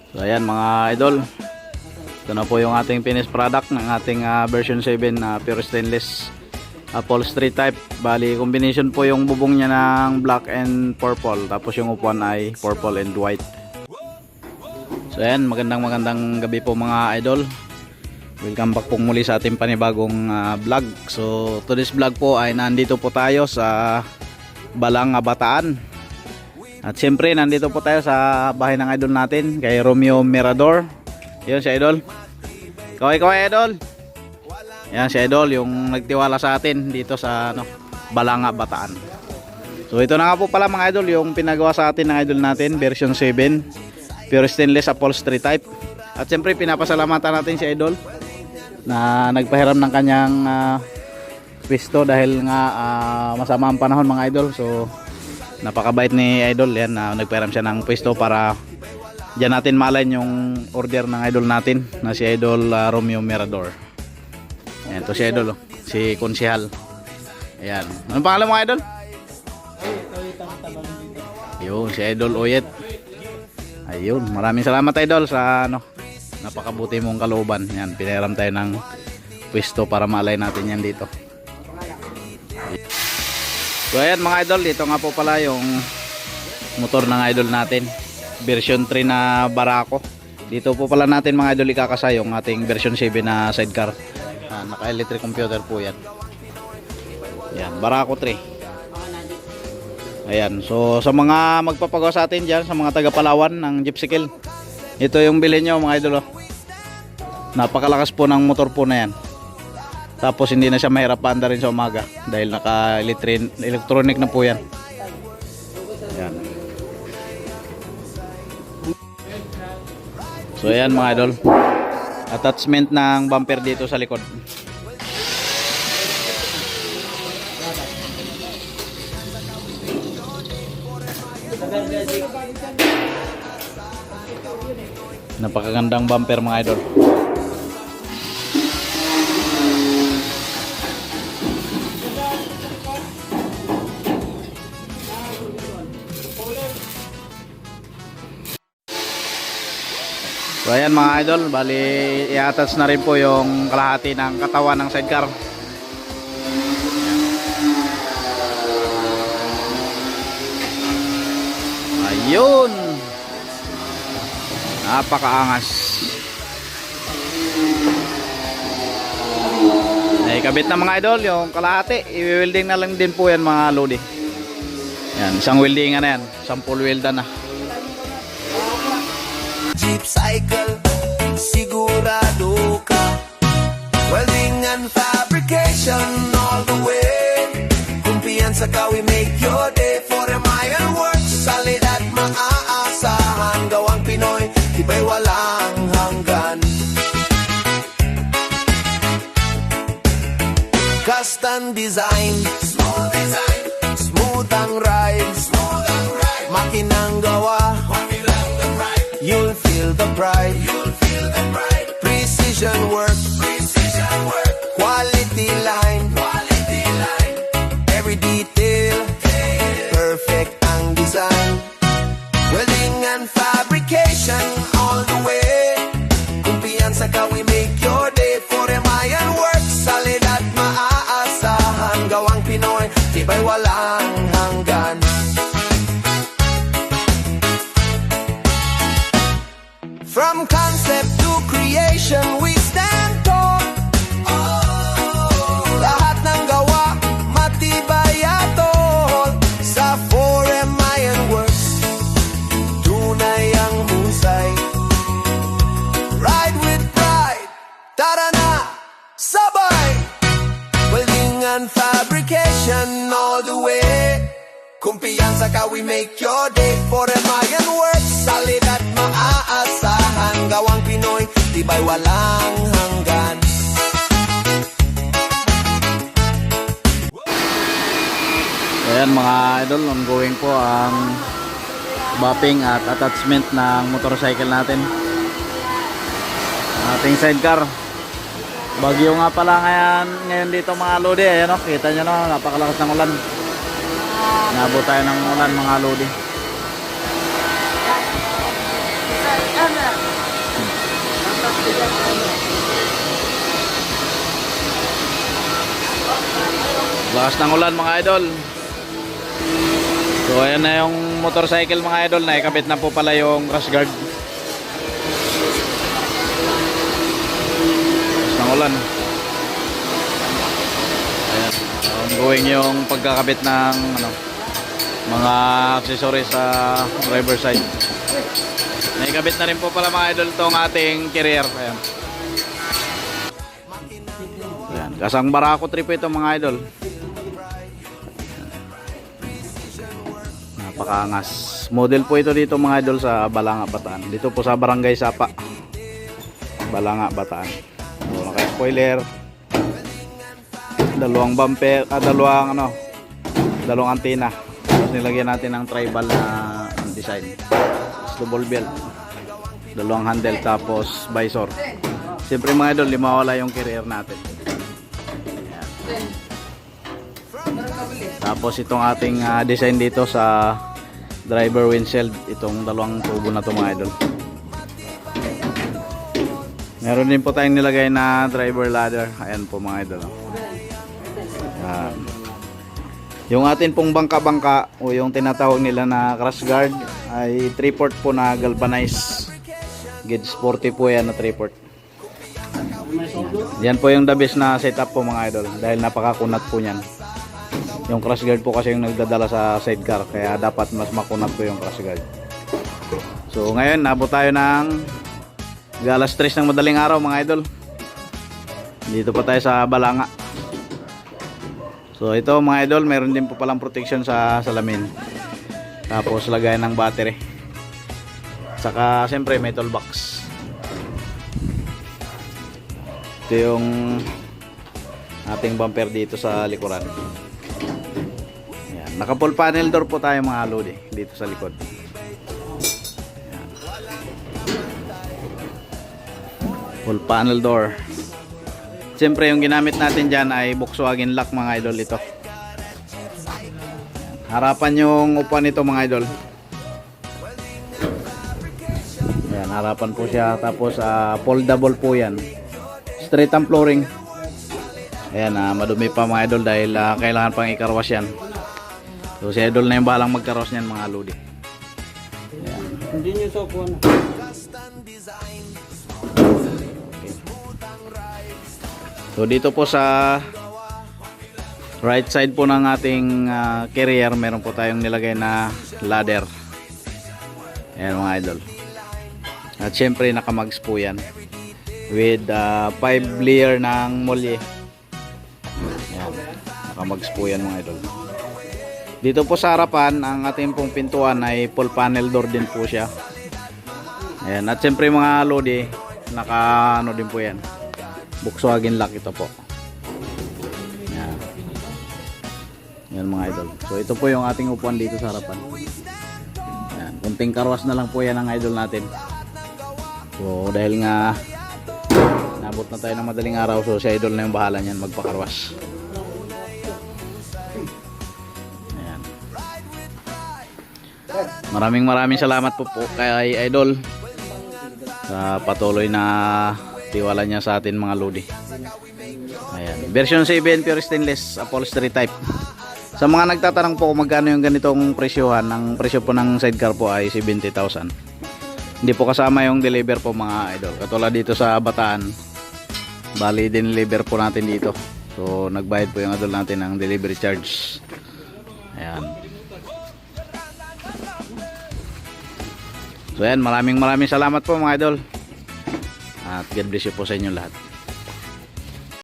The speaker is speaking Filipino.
So ayan mga idol, ito na po yung ating finished product ng ating version 7 pure stainless upholstery type. Bali combination po yung bubong niya ng black and purple, tapos yung upuan ay purple and white. So ayan, magandang gabi po mga idol. Welcome back po muli sa ating panibagong vlog. So today's vlog po ay nandito po tayo sa Balanga, Bataan. At siyempre nandito po tayo sa bahay ng idol natin, kay Romeo Mirador. Yun si idol. Kaway idol. Yan si idol, yung nagtiwala sa atin dito sa Balanga, Bataan. So ito na nga po pala mga idol, yung pinagawa sa atin ng idol natin, version 7 pure stainless upholstery type. At siyempre pinapasalamatan natin si idol na nagpahiram ng kanyang pwesto dahil nga masama ang panahon mga idol. So napakabait ni idol yan na nagpahiram siya ng pwesto para diyan natin malain yung order ng idol natin na si idol Romeo Mirador. Ayan to si idol, si Konsehal. Ayan, anong pangalan mo idol? Yun si idol Oyet. Ayun, maraming salamat idol sa napakabuti mong kalooban. Yan, pinahiram tayo ng pwesto para malay natin yan dito. So ayan mga idol, dito nga po pala yung motor ng idol natin, version 3 na Barako. Dito po pala natin mga idol ikakasa yung ating version 7 na sidecar. Naka electric computer po yan. Yan, Barako 3. Ayan, so sa mga magpapagawa sa atin dyan, sa mga taga Palawan ng Gypsykill, ito yung bilhin nyo mga idol. Napakalakas po ng motor po na yan. Tapos hindi na siya mahirap paanda rin sa umaga dahil naka electronic na po yan. Ayan. So ayan mga idol, attachment ng bumper dito sa likod. Napakagandang bumper mga idol. So ayan mga idol, bali i-attach na rin po yung kalahati ng katawan ng sidecar. Ayun, napakaangas. Ay kabit na mga idol yung kalahati, i-welding na lang din po yan mga lodi. Yan, isang weldingan na yan, sample weldan na. Jeep cycle, sigurado ka. Welding and fabrication all the way. Kumpiyansa ka, we make your day. For a ironwork, solid at maaasahan. Gawang Pinoy, tibay walang hanggan. Custom design, smooth ang ride. Makinang gawa, you'll feel the pride. Precision work. Quality line. Every detail. Perfect ang design. Welding and fabrication all the way. Kumpiyansa ka, we make your day. For iron work, solid at maaasahan. Gawang Pinoy, tibay walang hanggan. From concept to creation, we stand tall. Lahat ng gawa, matibay at all. Sa 4M Ironworks, tunay ang husay. Ride with pride, tara na, sabay. Welding and fabrication all the way. Kumpiyansa ka, we make your day. 4M Ironworks, solid at maaasahan. Gawang Pinoy, tibay walang hanggan. Ayan mga idol, ongoing po ang mapping at attachment ng motorcycle natin, ating sidecar. Bagyo nga pala ngayon dito mga lodi. Ayan o, kita nyo na, napakalakas ng ulan. Nabot tayo ng ulan mga lodi. Lakas ng ulan mga idol. So ayan na yung motorcycle mga idol, na ikabit na po pala yung crash guard. Lakas ng ulan. Ayan, ongoing yung pagkakabit ng mga accessories sa driver side. Naikabit na rin po pala mga idol itong ating carrier. Ayan. Ayan. Kasang Barako 3 po ito mga idol. Napakaangas. Model po ito dito mga idol sa Balanga, Bataan. Dito po sa Barangay Sapa, Balanga, Bataan. So, naka-spoiler, dalawang bumper, dalawang antena. Tapos nilagyan natin ng tribal na design. Double belt, dalawang handle, tapos visor. Siyempre mga idol, di mawala yung carrier natin. Ayan. Tapos itong ating design dito sa driver windshield, itong dalawang tubo na to mga idol. Meron din po tayong nilagay na driver ladder. Ayan po mga idol. Ayan. Yung atin pong bangka-bangka o yung tinatawag nila na crash guard ay 3/4 po na galvanized. Gauge 40 po yan na 3/4. Yan po yung the best na setup po mga idol, dahil napakakunat po niyan. Yung crash guard po kasi yung nagdadala sa sidecar, kaya dapat mas makunat po yung crash guard. So ngayon nabot tayo ng alas 3 ng madaling araw mga idol. Dito pa tayo sa Balanga. So ito mga idol, meron din po palang protection sa salamin. Tapos lagayan ng battery. Saka siyempre may toolbox. Ito yung ating bumper dito sa likuran. Ayan. Naka full panel door po tayo mga lodi dito sa likod. Ayan. Full panel door. Siyempre yung ginamit natin dyan ay Volkswagen lock mga idol ito. Harapan yung upuan nito mga idol. Ayan, harapan po siya. Tapos foldable po yan. Straight ang flooring. Ayan, madumi pa mga idol dahil kailangan pang ikarwas yan. So si idol na yung bahalang magkarwas niyan mga lodi. Ayan. Hindi nyo sa upuan. So dito po sa right side po ng ating carrier, meron po tayong nilagay na ladder. Ayan mga idol. At syempre nakamags po yan with 5 layer ng molye. Ayan, nakamags po yan mga idol. Dito po sa harapan, ang ating pong pintuan ay full panel door din po siya. Ayan, at syempre mga lodi, naka ano din po yan, Volkswagen lock ito po. Yan. Yan mga idol. So ito po yung ating upuan dito sa harapan. Yan. Kunting karwas na lang po yan ang idol natin. So dahil nga nabot na tayo ng madaling araw, so si idol na yung bahala niyan magpakarwas. Ayan. Maraming salamat po kay idol sa patuloy na tiwala niya sa atin mga lodi. Ayan. Version 7 pure stainless upholstery type. Sa mga nagtatanong po kung magkano yung ganitong presyohan, ang presyo po ng sidecar po ay 70,000. Hindi po kasama yung deliver po mga idol. Katulad dito sa Bataan, bali din deliver po natin dito. So nagbayad po yung idol natin ng delivery charge. Ayan. So ayan, maraming salamat po mga idol. At God bless you po sa inyo lahat.